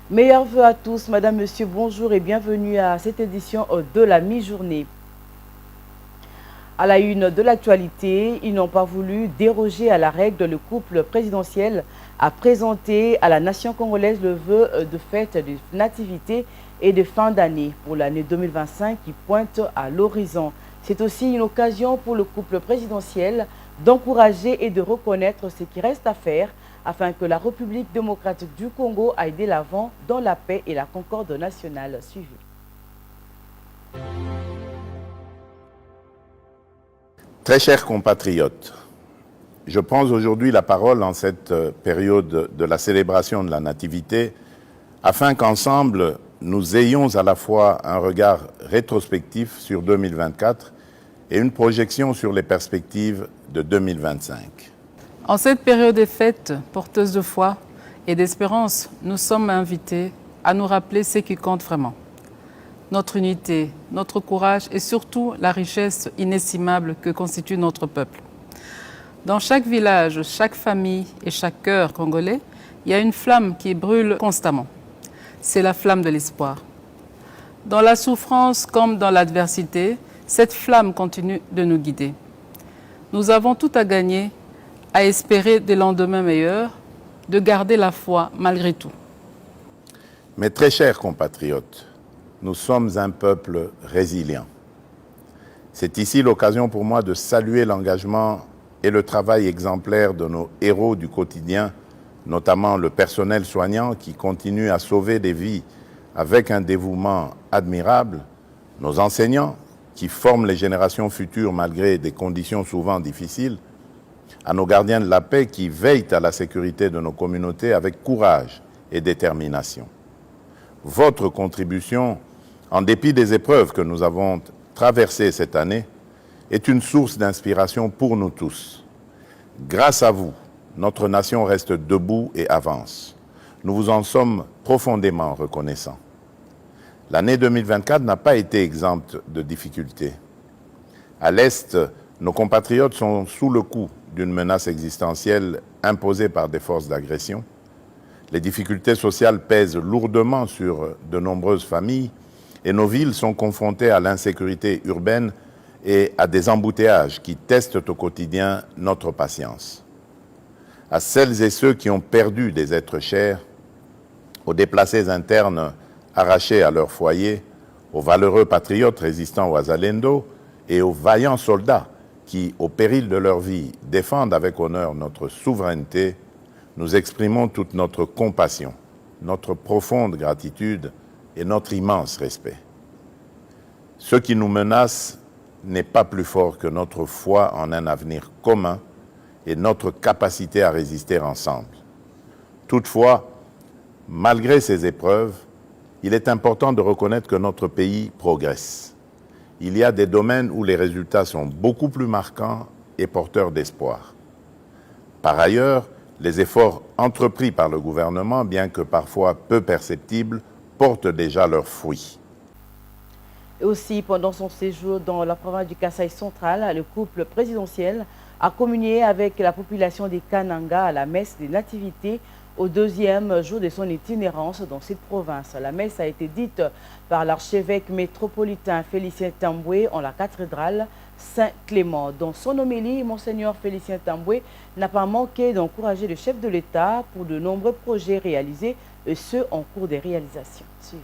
Meilleurs vœux à tous, Madame, Monsieur, bonjour et bienvenue à cette édition de la mi-journée. À la une de l'actualité, ils n'ont pas voulu déroger à la règle. Le couple présidentiel a présenté à la nation congolaise le vœu de fête de nativité et de fin d'année pour l'année 2025 qui pointe à l'horizon. C'est aussi une occasion pour le couple présidentiel d'encourager et de reconnaître ce qui reste à faire afin que la République démocratique du Congo aille de l'avant dans la paix et la concorde nationale. Suivez. Très chers compatriotes, je prends aujourd'hui la parole en cette période de la célébration de la Nativité afin qu'ensemble nous ayons à la fois un regard rétrospectif sur 2024 et une projection sur les perspectives de 2025. En cette période des fêtes, porteuse de foi et d'espérance, nous sommes invités à nous rappeler ce qui compte vraiment. Notre unité, notre courage et surtout la richesse inestimable que constitue notre peuple. Dans chaque village, chaque famille et chaque cœur congolais, il y a une flamme qui brûle constamment. C'est la flamme de l'espoir. Dans la souffrance comme dans l'adversité, cette flamme continue de nous guider. Nous avons tout à gagner à espérer des lendemains meilleurs, de garder la foi malgré tout. Mes très chers compatriotes, nous sommes un peuple résilient. C'est ici l'occasion pour moi de saluer l'engagement et le travail exemplaire de nos héros du quotidien, notamment le personnel soignant qui continue à sauver des vies avec un dévouement admirable, nos enseignants qui forment les générations futures malgré des conditions souvent difficiles, à nos gardiens de la paix qui veillent à la sécurité de nos communautés avec courage et détermination. Votre contribution, en dépit des épreuves que nous avons traversées cette année, est une source d'inspiration pour nous tous. Grâce à vous, notre nation reste debout et avance. Nous vous en sommes profondément reconnaissants. L'année 2024 n'a pas été exempte de difficultés. À l'Est, nos compatriotes sont sous le coup d'une menace existentielle imposée par des forces d'agression. Les difficultés sociales pèsent lourdement sur de nombreuses familles et nos villes sont confrontées à l'insécurité urbaine et à des embouteillages qui testent au quotidien notre patience. À celles et ceux qui ont perdu des êtres chers, aux déplacés internes arrachés à leur foyer, aux valeureux patriotes résistant au Wazalendo et aux vaillants soldats qui, au péril de leur vie, défendent avec honneur notre souveraineté, nous exprimons toute notre compassion, notre profonde gratitude et notre immense respect. Ce qui nous menace n'est pas plus fort que notre foi en un avenir commun et notre capacité à résister ensemble. Toutefois, malgré ces épreuves, il est important de reconnaître que notre pays progresse. Il y a des domaines où les résultats sont beaucoup plus marquants et porteurs d'espoir. Par ailleurs, les efforts entrepris par le gouvernement, bien que parfois peu perceptibles, portent déjà leurs fruits. Et aussi, pendant son séjour dans la province du Kasaï central, le couple présidentiel a communié avec la population des Kananga à la messe des nativités au deuxième jour de son itinérance dans cette province. La messe a été dite par l'archevêque métropolitain Félicien Tamboué en la cathédrale Saint-Clément. Dans son homélie, Monseigneur Félicien Tamboué n'a pas manqué d'encourager le chef de l'État pour de nombreux projets réalisés et ceux en cours de réalisation. Suivez.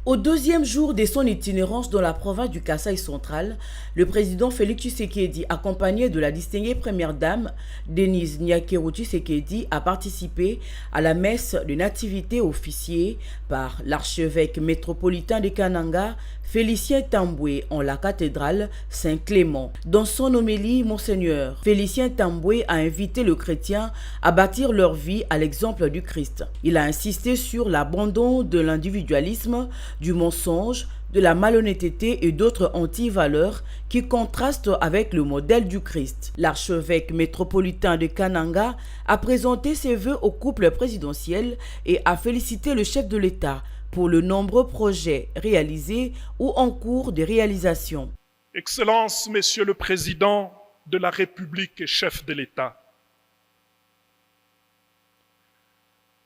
Au deuxième jour de son itinérance dans la province du Kasaï central, le président Félix Tshisekedi, accompagné de la distinguée première dame Denise Nyakero Tshisekedi, a participé à la messe de nativité officiée par l'archevêque métropolitain de Kananga, Félicien Tamboué, en la cathédrale Saint-Clément. Dans son homélie, Monseigneur Félicien Tamboué a invité le chrétien à bâtir leur vie à l'exemple du Christ. Il a insisté sur l'abandon de l'individualisme, du mensonge, de la malhonnêteté et d'autres anti-valeurs qui contrastent avec le modèle du Christ. L'archevêque métropolitain de Kananga a présenté ses vœux au couple présidentiel et a félicité le chef de l'État pour le nombreux projets réalisés ou en cours de réalisation. Excellences, Messieurs le Président, de la République et chef de l'État.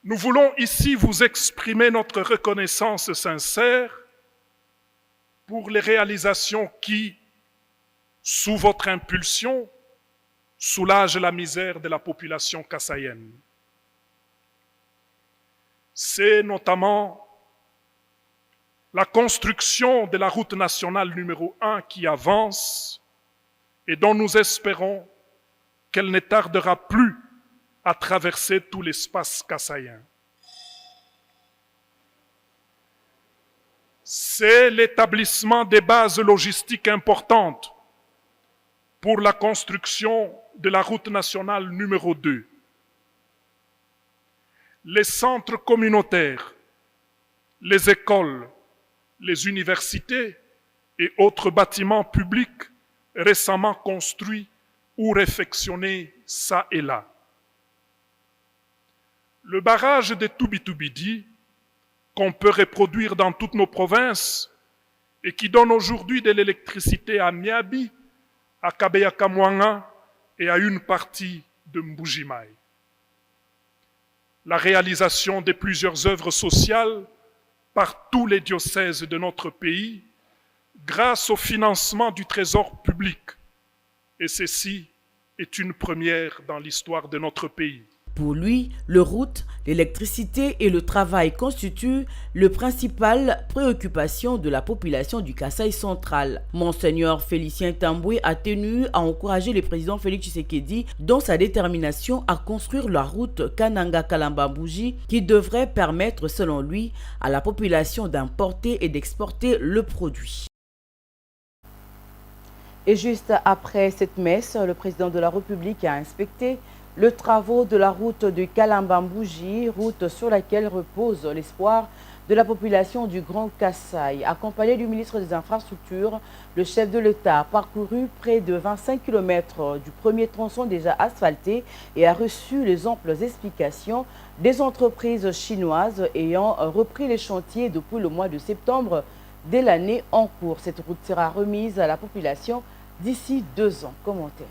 Nous voulons ici vous exprimer notre reconnaissance sincère pour les réalisations qui, sous votre impulsion, soulagent la misère de la population kassaïenne. C'est notamment la construction de la route nationale numéro 1 qui avance et dont nous espérons qu'elle ne tardera plus à traverser tout l'espace kassaïen. C'est l'établissement des bases logistiques importantes pour la construction de la route nationale numéro 2. Les centres communautaires, les écoles, les universités et autres bâtiments publics récemment construits ou réfectionnés ça et là. Le barrage de Toubitoubidi, qu'on peut reproduire dans toutes nos provinces et qui donne aujourd'hui de l'électricité à Miabi, à Kabeya-Kamwanga et à une partie de Mbujimaï. La réalisation de plusieurs œuvres sociales par tous les diocèses de notre pays grâce au financement du Trésor public. Et ceci est une première dans l'histoire de notre pays. Pour lui, les routes, l'électricité et le travail constituent le principal préoccupation de la population du Kasaï central. Monseigneur Félicien Tamboué a tenu à encourager le président Félix Tshisekedi dans sa détermination à construire la route Kananga-Kalamba-Mbouji qui devrait permettre, selon lui, à la population d'importer et d'exporter le produit. Et juste après cette messe, le président de la République a inspecté les travaux de la route de Kalamba-Mbouji, route sur laquelle repose l'espoir de la population du Grand Kasaï. Accompagné du ministre des Infrastructures, le chef de l'État a parcouru près de 25 km du premier tronçon déjà asphalté et a reçu les amples explications des entreprises chinoises ayant repris les chantiers depuis le mois de septembre de l'année en cours. Cette route sera remise à la population d'ici 2 ans. Commentaire.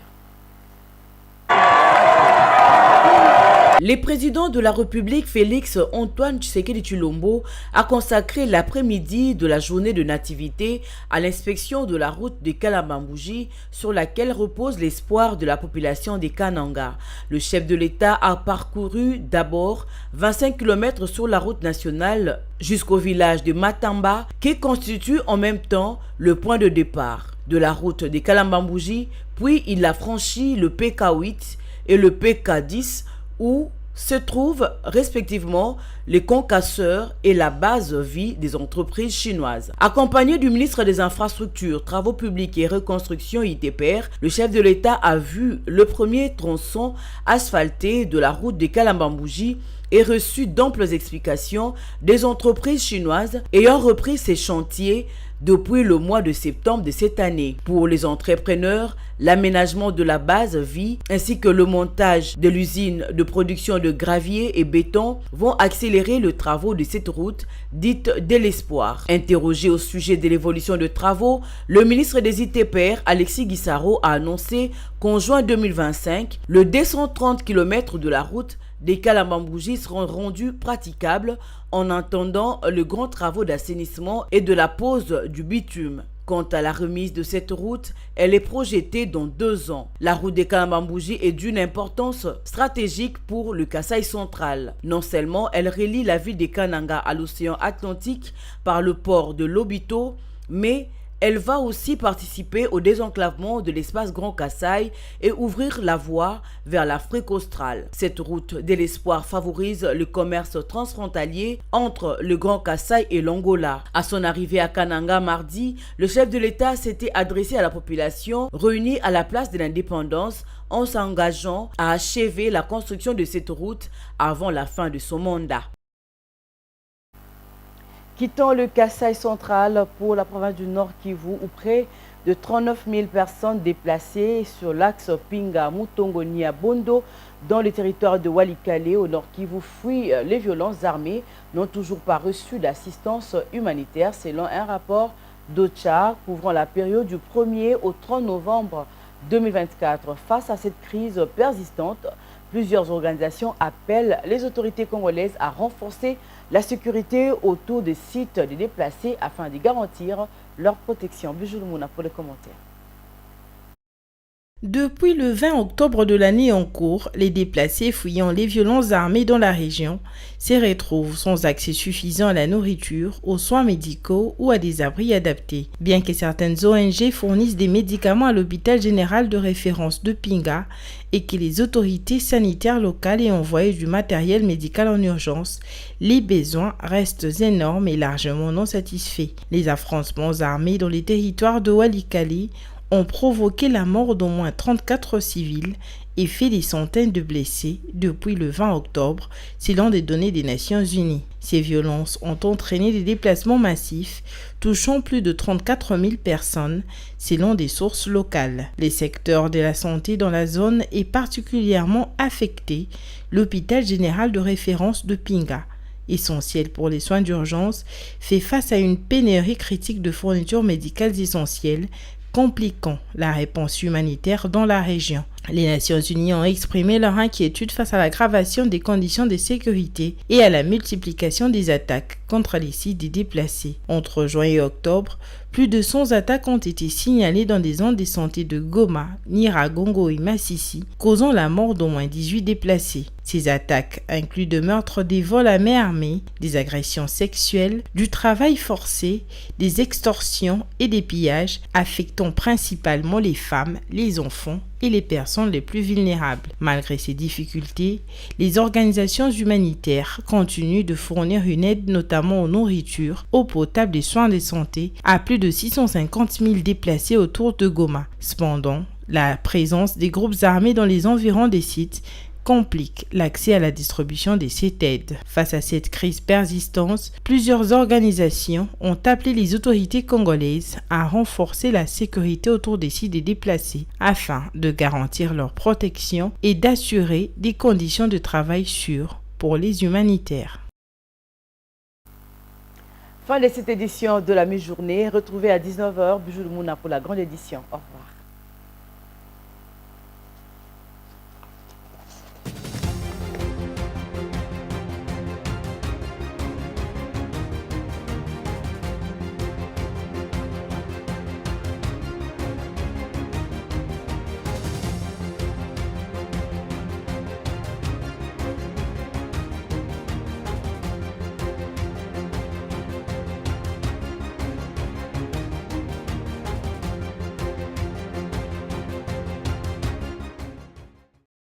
Le président de la République, Félix Antoine Tshisekedi Tshilombo, a consacré l'après-midi de la journée de nativité à l'inspection de la route de Kalamba-Mbouji sur laquelle repose l'espoir de la population des Kananga. Le chef de l'État a parcouru d'abord 25 km sur la route nationale jusqu'au village de Matamba qui constitue en même temps le point de départ de la route de Kalamba-Mbouji, puis il a franchi le PK8 et le PK10 où se trouvent respectivement les concasseurs et la base vie des entreprises chinoises. Accompagné du ministre des Infrastructures, Travaux publics et Reconstruction ITPR, le chef de l'État a vu le premier tronçon asphalté de la route de Kalamba-Mbouji et reçu d'amples explications des entreprises chinoises ayant repris ces chantiers depuis le mois de septembre de cette année. Pour les entrepreneurs, l'aménagement de la base vie ainsi que le montage de l'usine de production de gravier et béton vont accélérer les travaux de cette route dite de l'espoir. Interrogé au sujet de l'évolution de travaux, le ministre des ITPR, Alexis Guissaro, a annoncé qu'en juin 2025, le 230 km de la route des Kalamba-Mbouji seront rendus praticables en attendant les grands travaux d'assainissement et de la pose du bitume. Quant à la remise de cette route, elle est projetée dans 2 ans. La route des Kalamba-Mbouji est d'une importance stratégique pour le Kasaï central. Non seulement elle relie la ville de Kananga à l'océan Atlantique par le port de Lobito, mais elle va aussi participer au désenclavement de l'espace Grand Kasaï et ouvrir la voie vers l'Afrique australe. Cette route de l'espoir favorise le commerce transfrontalier entre le Grand Kasaï et l'Angola. À son arrivée à Kananga mardi, le chef de l'État s'était adressé à la population réunie à la place de l'Indépendance en s'engageant à achever la construction de cette route avant la fin de son mandat. Quittant le Kasaï central pour la province du Nord Kivu, où près de 39 000 personnes déplacées sur l'axe Pinga-Mutongo-Bondo dans le territoire de Walikale au Nord Kivu fuient les violences armées, n'ont toujours pas reçu d'assistance humanitaire selon un rapport d'OCHA couvrant la période du 1er au 30 novembre 2024. Face à cette crise persistante, plusieurs organisations appellent les autorités congolaises à renforcer la sécurité autour des sites des déplacés afin de garantir leur protection. Bijou Mouna pour les commentaires. Depuis le 20 octobre de l'année en cours, les déplacés fuyant les violences armées dans la région se retrouvent sans accès suffisant à la nourriture, aux soins médicaux ou à des abris adaptés. Bien que certaines ONG fournissent des médicaments à l'hôpital général de référence de Pinga et que les autorités sanitaires locales aient envoyé du matériel médical en urgence, les besoins restent énormes et largement non satisfaits. Les affrontements armés dans les territoires de Walikale ont provoqué la mort d'au moins 34 civils et fait des centaines de blessés depuis le 20 octobre, selon des données des Nations Unies. Ces violences ont entraîné des déplacements massifs, touchant plus de 34 000 personnes, selon des sources locales. Les secteurs de la santé dans la zone est particulièrement affecté. L'hôpital général de référence de Pinga, essentiel pour les soins d'urgence, fait face à une pénurie critique de fournitures médicales essentielles, compliquant la réponse humanitaire dans la région. Les Nations Unies ont exprimé leur inquiétude face à l'aggravation des conditions de sécurité et à la multiplication des attaques contre les sites des déplacés. Entre juin et octobre, plus de 100 attaques ont été signalées dans des zones de santé de Goma, Nyiragongo et Massissi, causant la mort d'au moins 18 déplacés. Ces attaques incluent des meurtres, des vols à main armée, des agressions sexuelles, du travail forcé, des extorsions et des pillages, affectant principalement les femmes, les enfants et les personnes les plus vulnérables. Malgré ces difficultés, les organisations humanitaires continuent de fournir une aide notamment aux nourritures, eau potable et soins de santé à plus de 650 000 déplacés autour de Goma. Cependant, la présence des groupes armés dans les environs des sites complique l'accès à la distribution de cette aide. Face à cette crise persistante, plusieurs organisations ont appelé les autorités congolaises à renforcer la sécurité autour des sites des déplacés afin de garantir leur protection et d'assurer des conditions de travail sûres pour les humanitaires. Fin de cette édition de la mi-journée. Retrouvez à 19h Bijou Mouna pour la grande édition. Au revoir.